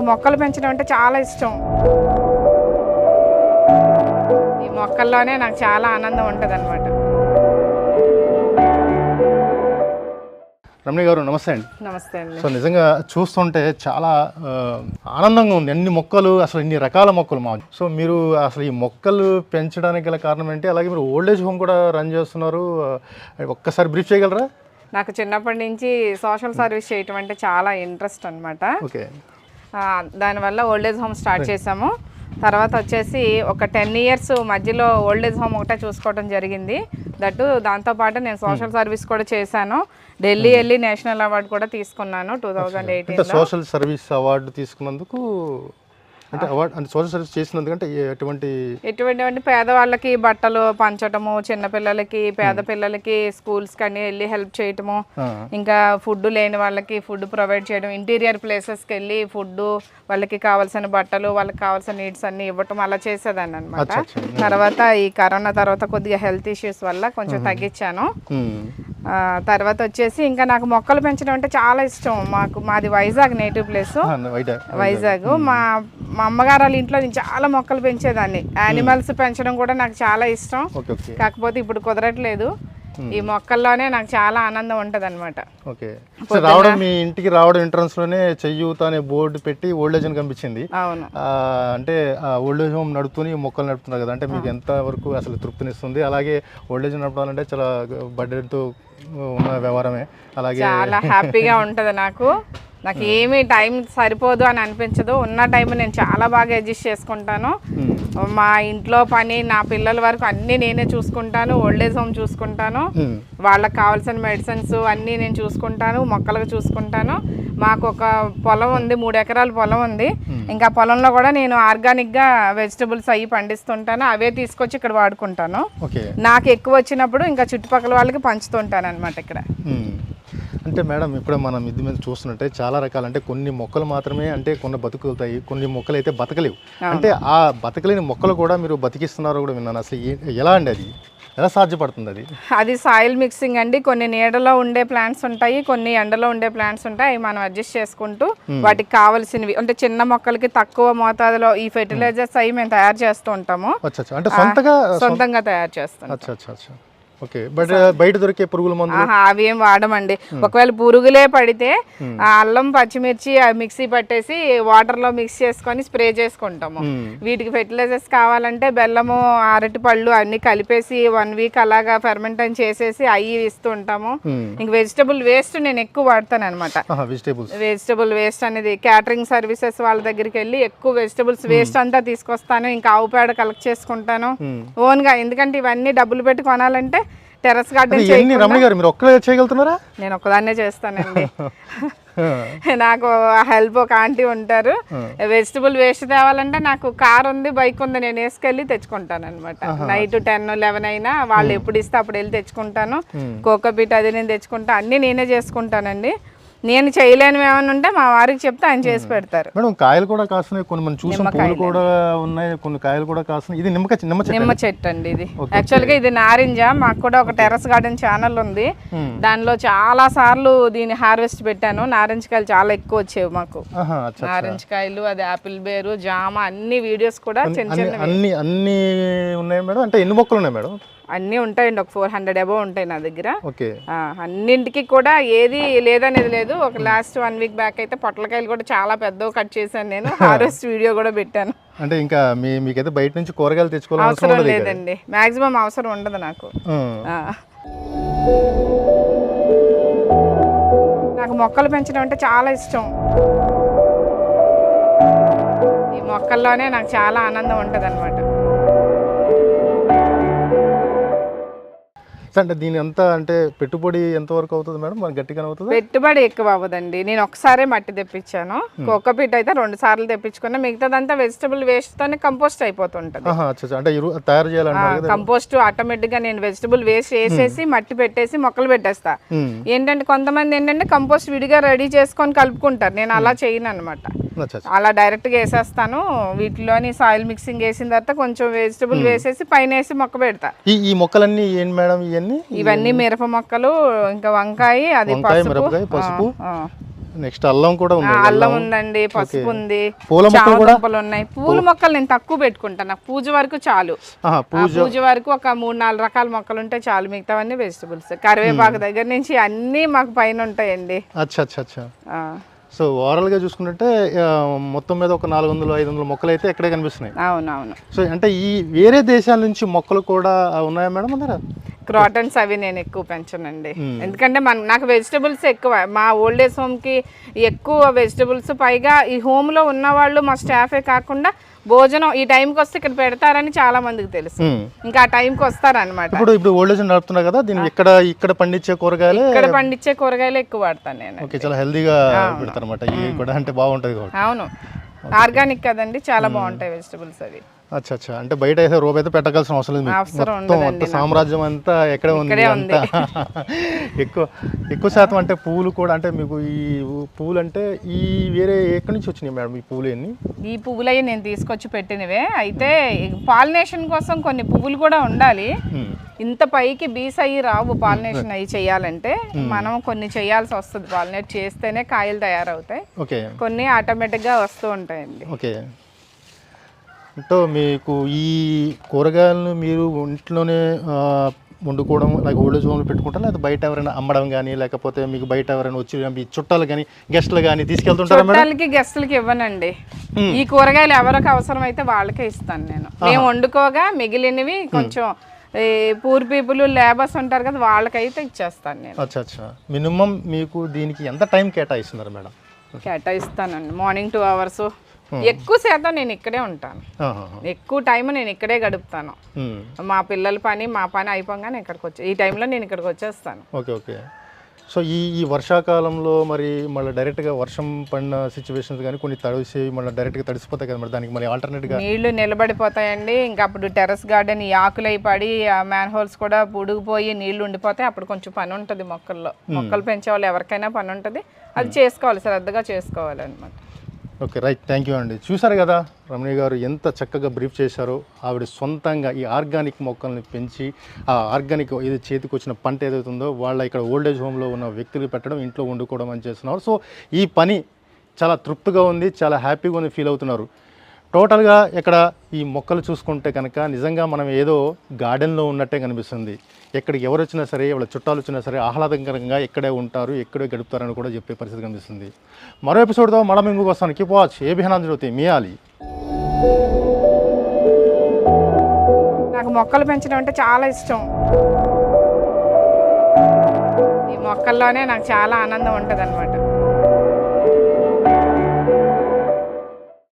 నాకు మొక్కలు పెంచడం అంటే చాలా ఇష్టం. ఈ మొక్కల్లోనే నాకు చాలా ఆనందం ఉంటుంది అనమాట. రమణి గారు నమస్తే అండి. నమస్తే అండి. సో నిజంగా చూస్తుంటే చాలా ఆనందంగా ఉంది. అన్ని మొక్కలు, అసలు ఇన్ని రకాల మొక్కలు మా. సో మీరు అసలు ఈ మొక్కలు పెంచడానికి గల కారణం ఏంటి? అలాగే మీరు ఓల్డ్ ఏజ్ హోమ్ కూడా రన్ చేస్తున్నారు, ఒక్కసారి బ్రీఫ్ చేయగలరా? నాకు చిన్నప్పటి నుంచి సోషల్ సర్వీస్ చేయటం అంటే చాలా ఇంట్రెస్ట్ అనమాట. ఓకే. దానివల్ల ఓల్డ్ ఏజ్ హోమ్ స్టార్ట్ చేసాము. తర్వాత వచ్చేసి ఒక 10 years మధ్యలో ఓల్డ్ ఏజ్ హోమ్ ఒకటే చూసుకోవడం జరిగింది. దాంతోపాటు నేను సోషల్ సర్వీస్ కూడా చేశాను. ఢిల్లీ వెళ్ళి నేషనల్ అవార్డు కూడా తీసుకున్నాను 2018లో. సోషల్ సర్వీస్ అవార్డు తీసుకున్నందుకు అంటే అవార్డు అంటే సోషల్ సర్వీస్ చేసినందుకంటే ఎటువంటి పేదవాళ్ళకి బట్టలు పంచటము, చిన్నపిల్లలకి, పేద పిల్లలకి స్కూల్స్ కన్నీ వెళ్ళి హెల్ప్ చేయటము, ఇంకా ఫుడ్ లేని వాళ్ళకి ఫుడ్ ప్రొవైడ్ చేయడం, ఇంటీరియర్ ప్లేసెస్కి వెళ్ళి ఫుడ్, వాళ్ళకి కావాల్సిన బట్టలు, వాళ్ళకి కావాల్సిన నీడ్స్ అన్ని ఇవ్వటం అలా చేసేదాన్ని అనమాట. తర్వాత ఈ కరోనా తర్వాత కొద్దిగా హెల్త్ ఇష్యూస్ వల్ల కొంచెం తగ్గించాను. తర్వాత వచ్చేసి ఇంకా నాకు మొక్కలు పెంచడం అంటే చాలా ఇష్టం. మాది వైజాగ్ నేటివ్ ప్లేస్, వైజాగ్. మా అమ్మగారు వాళ్ళ ఇంట్లో నేను చాలా మొక్కలు పెంచేదాన్ని. యానిమల్స్ పెంచడం కూడా నాకు చాలా ఇష్టం. కాకపోతే ఇప్పుడు కుదరట్లేదు. ఈ మొక్కల్లోనే నాకు చాలా ఆనందం ఉంటుంది అనమాట. ఓకే. రావడం, మీ ఇంటికి రావడం ఎంట్రన్స్ లోనే చెయ్యూత అనే బోర్డు పెట్టి ఓల్డ్ ఏజ్ అని కనిపించింది. అవును. అంటే ఓల్డ్ ఏజ్ హోమ్ నడుపుతూనే మొక్కలు నడుపుతున్నారు కదా, అంటే మీకు ఎంత వరకు అసలు తృప్తినిస్తుంది? అలాగే ఓల్డ్ ఏజ్ నడపాలంటే చాలా బడ్జెట్తో ఉన్న వ్యవహారమే. అలాగే చాలా హ్యాపీగా ఉంటుంది నాకు ఏమీ టైం సరిపోదు అని అనిపించదు. ఉన్న టైం నేను చాలా బాగా అడ్జస్ట్ చేసుకుంటాను. మా ఇంట్లో పని, నా పిల్లల వరకు అన్నీ నేనే చూసుకుంటాను. ఓల్డ్ ఏజ్ హోమ్ చూసుకుంటాను, వాళ్ళకి కావాల్సిన మెడిసిన్స్ అన్నీ నేను చూసుకుంటాను, మొక్కలకు చూసుకుంటాను. మాకు ఒక పొలం ఉంది, 3 ఎకరాల పొలం ఉంది. ఇంకా పొలంలో కూడా నేను ఆర్గానిక్గా వెజిటబుల్స్ అవి పండిస్తుంటాను. అవే తీసుకొచ్చి ఇక్కడ వాడుకుంటాను. నాకు ఎక్కువ వచ్చినప్పుడు ఇంకా చుట్టుపక్కల వాళ్ళకి పంచుతుంటాను అనమాట ఇక్కడ. అంటే మేడం, ఇప్పుడు మనం ఇది మీద చూస్తున్నట్టే చాలా రకాలు, అంటే కొన్ని మొక్కలు మాత్రమే అంటే కొన్ని బతుకుతాయి, కొన్ని మొక్కలు అయితే బతకలేవు. అంటే ఆ బతకలేని మొక్కలు కూడా మీరు బతికిస్తున్నారో కూడా విన్నాను. అసలు ఎలా అండి, అది ఎలా సాధ్యపడుతుంది? అది సాయిల్ మిక్సింగ్ అండి. కొన్ని నీడలో ఉండే ప్లాంట్స్ ఉంటాయి, కొన్ని ఎండలో ఉండే ప్లాంట్స్ ఉంటాయి. అవి మనం అడ్జస్ట్ చేసుకుంటూ వాటికి కావాల్సినవి, అంటే చిన్న మొక్కలకి తక్కువ మోతాదులో ఈ ఫెర్టిలైజర్స్ అవి మేము తయారు చేస్తూ ఉంటాము. అంటే సొంతంగా తయారు చేస్తాం. ఓకే. బట్ బయట దొరికే పురుగుల మందులు అవి ఏం వాడమండి. ఒకవేళ పురుగులే పడితే అల్లం, పచ్చిమిర్చి మిక్సీ పట్టేసి వాటర్ లో మిక్స్ చేసుకొని స్ప్రే చేసుకుంటాము. వీటికి ఫెర్టిలైజర్స్ కావాలంటే బెల్లము, అరటిపళ్ళు అన్ని కలిపేసి 1 week అలాగా ఫెర్మెంటైన్ చేసేసి అవి ఇస్తూ ఉంటాము. ఇంక వెజిటబుల్ వేస్ట్ నేను ఎక్కువ వాడతాను అనమాట. వెజిటబుల్ వేస్ట్ అనేది క్యాటరింగ్ సర్వీసెస్ వాళ్ళ దగ్గరికి వెళ్ళి ఎక్కువ వెజిటబుల్స్ వేస్ట్ అంతా తీసుకొస్తాను. ఇంకా ఆవు పేడ కలెక్ట్ చేసుకుంటాను ఓన్ గా. ఎందుకంటే ఇవన్నీ డబ్బులు పెట్టి కొనాలంటే టెర్రస్ గార్డెన్ చేయగలుగుతున్నారా? నేను ఒక్కదాన్నే చేస్తానండి. నాకు హెల్ప్ ఒక ఆంటీ ఉంటారు. వెజిటబుల్ వేస్ట్ తేవాలంటే నాకు కార్ ఉంది, బైక్ ఉంది, నేను వేసుకెళ్ళి తెచ్చుకుంటాను అనమాట. నైట్ 10, 11 అయినా వాళ్ళు ఎప్పుడు ఇస్తే అప్పుడు వెళ్ళి తెచ్చుకుంటాను. కోకోపీట్ అది నేను తెచ్చుకుంటా, అన్ని నేనే చేసుకుంటానండి. నేను చేయలేనివి ఏమైనా ఉంటే మా వారికి చెప్తే ఆయన చేసి పెడతారు. మేడం, కాయలు కూడా కాస్తున్నాయి, కొన్ని మనం చూసాం, పూలు కూడా ఉన్నాయి, కొన్ని కాయలు కూడా కాస్తున్నాయి. ఇది నిమ్మ చెట్టు అండి. ఇది యాక్చువల్గా ఇది నారింజ. మాకు కూడా ఒక టెర్రస్ గార్డెన్ ఛానల్ ఉంది. దానిలో చాలా సార్లు దీన్ని హార్వెస్ట్ పెట్టాను. నారింజ కాయలు చాలా ఎక్కువ వచ్చేవి మాకు. నారింజ కాయలు, అది ఆపిల్ బేరు, జామ, అన్ని వీడియోస్ కూడా అన్ని ఉన్నాయి మేడం. అంటే ఎన్ని మొక్కలు ఉన్నాయి మేడం? అన్నీ ఉంటాయండి, ఒక 400 above ఉంటాయి నా దగ్గర. అన్నింటికి కూడా ఏది లేదనేది లేదు. ఒక లాస్ట్ 1 week బ్యాక్ అయితే పొట్లకాయలు కూడా చాలా పెద్దవి కట్ చేశాను నేను. హార్వెస్ట్ వీడియో కూడా పెట్టాను. అంటే ఇంకా మీకైతే బయట నుంచి కూరగాయలు తెచ్చుకోవాల్సిన అవసరం లేదండి. మాక్సిమం అవసరం ఉండదు నాకు. నాకు మొక్కలు పెంచడం అంటే చాలా ఇష్టం. ఈ మొక్కల్లోనే నాకు చాలా ఆనందం ఉంటుంది అనమాట. అంటే దీని అంతా అంటే పెట్టుబడి ఎంత వరకు అవుతుంది మేడం? మనకి గట్టిగానే అవుతుంది? పెట్టుబడి ఎక్కువ అవ్వదండి. నేను ఒకసారి మట్టి తెప్పించాను. కోకోపీట్ అయితే 2 సార్లు తెప్పించుకున్నా. మిగతాదంతా వెజిటబుల్ వేస్ట్ తోనే కంపోస్ట్ అయిపోతుంది. అంటే తయారు చేయాలంటే కంపోస్ట్ ఆటోమేటిక్ గా నేను వెజిటబుల్ వేస్ట్ వేసేసి మట్టి పెట్టేసి మొక్కలు పెట్టేస్తా. ఏంటంటే కొంతమంది ఏంటంటే కంపోస్ట్ విడిగా రెడీ చేసుకొని కలుపుకుంటారు. నేను అలా చేయను అనమాట. అలా డైరెక్ట్ గా వేసేస్తాను. వీటిలోని సాయిల్ మిక్సింగ్ వేసిన తర్వాత కొంచెం వెజిటబుల్ వేసేసి పైన వేసి మొక్క పెడతా. ఈ మొక్కలన్నీ ఏంటి మేడం? ఇవన్నీ మిరప మొక్కలు, ఇంకా వంకాయ, అది పసుపు, నెక్స్ట్ అల్లం కూడా ఉంది. అల్లం ఉందండి, పసుపు ఉంది, పూల మొక్కలు కూడా దుంపలు ఉన్నాయి. పూల మొక్కలు నేను తక్కువ పెట్టుకుంటాను, నాకు పూజ వరకు చాలు. పూజ వరకు ఒక 3-4 రకాల మొక్కలు ఉంటే చాలు, మిగతావన్నీ వెజిటబుల్స్. కరివేపాకు దగ్గర నుంచి అన్నీ మాకు పైన ఉంటాయండి. అచ్చా అచ్చా అచ్చా. సో ఓవరాల్గా చూసుకుంటే మొత్తం మీద ఒక 400-500 మొక్కలు అయితే ఇక్కడే కనిపిస్తున్నాయి. అవునవును. సో అంటే ఈ వేరే దేశాల నుంచి మొక్కలు కూడా ఉన్నాయా మేడం అందర? క్రాటన్స్ అవి నేను ఎక్కువ పెంచనండి, ఎందుకంటే నాకు వెజిటబుల్స్ ఎక్కువ. మా ఓల్డ్ ఏజ్ హోమ్కి ఎక్కువ వెజిటబుల్స్, పైగా ఈ హోమ్లో ఉన్న వాళ్ళు మా స్టాఫే కాకుండా భోజనం ఈ టైంకి వస్తే ఇక్కడ పెడతారని చాలా మందికి తెలుసు, ఇంకా ఆ టైంకి వస్తారనమాట. ఇప్పుడు ఓల్డ్ ఏజ్ నడుపుతున్నారు కదా, దీన్ని ఇక్కడ పండించే కూరగాయలు, ఇక్కడ పండించే కూరగాయలు ఎక్కువ వాడతాను నేను. ఓకే, చాలా హెల్దీగా పెడతారు అనమాట. ఇవి కూడా అంటే బాగుంటుంది. అవును, ఆర్గానిక్ కదండి, చాలా బాగుంటాయి వెజిటబుల్స్ అవి. అచ్చా అచ్చా. అంటే బయట అయితే రూపాయి అయితే పెట్టాల్సిన అవసరం లేదు, మొత్తం సామ్రాజ్యం అంతా ఎక్కడే ఉంది. అంతా ఎక్కువ శాతం అంటే పూలు కూడా, అంటే మీకు ఈ పూలు అంటే ఈ వేరే ఎక్కడి నుంచి వచ్చినాయి మేడం ఈ పూలు? అన్ని ఈ పువ్వులు అవి నేను తీసుకొచ్చి పెట్టినవే. అయితే పాలినేషన్ కోసం కొన్ని పువ్వులు కూడా ఉండాలి, ఇంత పైకి బీస్ అయ్యి రావు పాలినేషన్ అయ్యి చేయాలంటే. మనం కొన్ని చేయాల్సి వస్తుంది, పాలినేట్ చేస్తేనే కాయలు తయారవుతాయి, కొన్ని ఆటోమేటిక్గా వస్తూ ఉంటాయండి. ఓకే. అంటే మీకు ఈ కూరగాయలను మీరు ఇంట్లోనే వండుకోవడం, లైక్ ఓల్డ్ ఏజ్ హోమ్లో పెట్టుకుంటారా, లేదా బయట ఎవరైనా అమ్మడం కానీ, లేకపోతే మీకు బయట ఎవరైనా వచ్చి చుట్టాలు కానీ గెస్ట్లు కానీ తీసుకెళ్తుంటారా? చుట్టాలకి గెస్టులకి ఇవ్వనండి, ఈ కూరగాయలు ఎవరికి అవసరం అయితే వాళ్ళకే ఇస్తాను నేను. మేము వండుకోగా మిగిలినవి కొంచెం పూర్ పీపుల్ లేబర్స్ ఉంటారు కదా, వాళ్ళకైతే ఇచ్చేస్తాను నేను. అచ్చా అచ్చా. మినిమం మీకు దీనికి ఎంత టైం కేటాయిస్తున్నారు మేడం? కేటాయిస్తానండి, మార్నింగ్ 2 hours. ఎక్కువ శాతం నేను ఇక్కడే ఉంటాను, ఎక్కువ టైం నేను ఇక్కడే గడుపుతాను. మా పిల్లల పని మా పని అయిపోగానే ఇక్కడికి ఈ టైంలో నేను ఇక్కడికి వచ్చేస్తాను. Okay okay. సో ఈ వర్షాకాలంలో మరి మళ్ళీ డైరెక్ట్గా వర్షం పడిన సిచ్యువేషన్స్ కానీ కొన్ని తడిసి మళ్ళీ డైరెక్ట్గా తడిసిపోతాయి కదా, మరి దానికి మరి ఆల్టర్నేట్గా నీళ్లు నిలబడిపోతాయండి. ఇంకా అప్పుడు టెర్రస్ గార్డెన్ ఈ ఆకులు అయి పడి ఆ మ్యాన్ హోల్స్ కూడా పుడిగిపోయి నీళ్లు ఉండిపోతాయి. అప్పుడు కొంచెం పని ఉంటుంది మొక్కల్లో, మొక్కలు పెంచే వాళ్ళు ఎవరికైనా పని ఉంటుంది, అది చేసుకోవాలి, శ్రద్ధగా చేసుకోవాలి అనమాట. Okay, right. థ్యాంక్ యూ అండి. చూసారు కదా రమణి గారు ఎంత చక్కగా బ్రీఫ్ చేశారో. ఆవిడ సొంతంగా ఈ ఆర్గానిక్ మొక్కల్ని పెంచి ఆ ఆర్గానిక్ ఏది చేతికి వచ్చిన పంట ఏదైతుందో వాళ్ళ ఇక్కడ ఓల్డ్ ఏజ్ హోమ్లో ఉన్న వ్యక్తులు పెట్టడం, ఇంట్లో వండుకోవడం అని చేస్తున్నారు. సో ఈ పని చాలా తృప్తిగా ఉంది, చాలా హ్యాపీగా ఉంది, ఫీల్ అవుతున్నారు. టోటల్గా ఇక్కడ ఈ మొక్కలు చూసుకుంటే కనుక నిజంగా మనం ఏదో గార్డెన్లో ఉన్నట్టే కనిపిస్తుంది. ఎక్కడికి ఎవరు వచ్చినా సరే, వాళ్ళ చుట్టాలు వచ్చినా సరే ఆహ్లాదకరంగా ఇక్కడే ఉంటారు, ఇక్కడే గడుపుతారని కూడా చెప్పే పరిస్థితి కనిపిస్తుంది. మరో ఎపిసోడ్తో మళ్ళీ ఇంకొక వస్తాను. కీప్ వాచ్ ఏబిహనాన్ జ్యోతి, మీ ఆలి. నాకు మొక్కలు పెంచడం అంటే చాలా ఇష్టం. ఈ మొక్కల్లోనే నాకు చాలా ఆనందం ఉంటుంది అనమాట.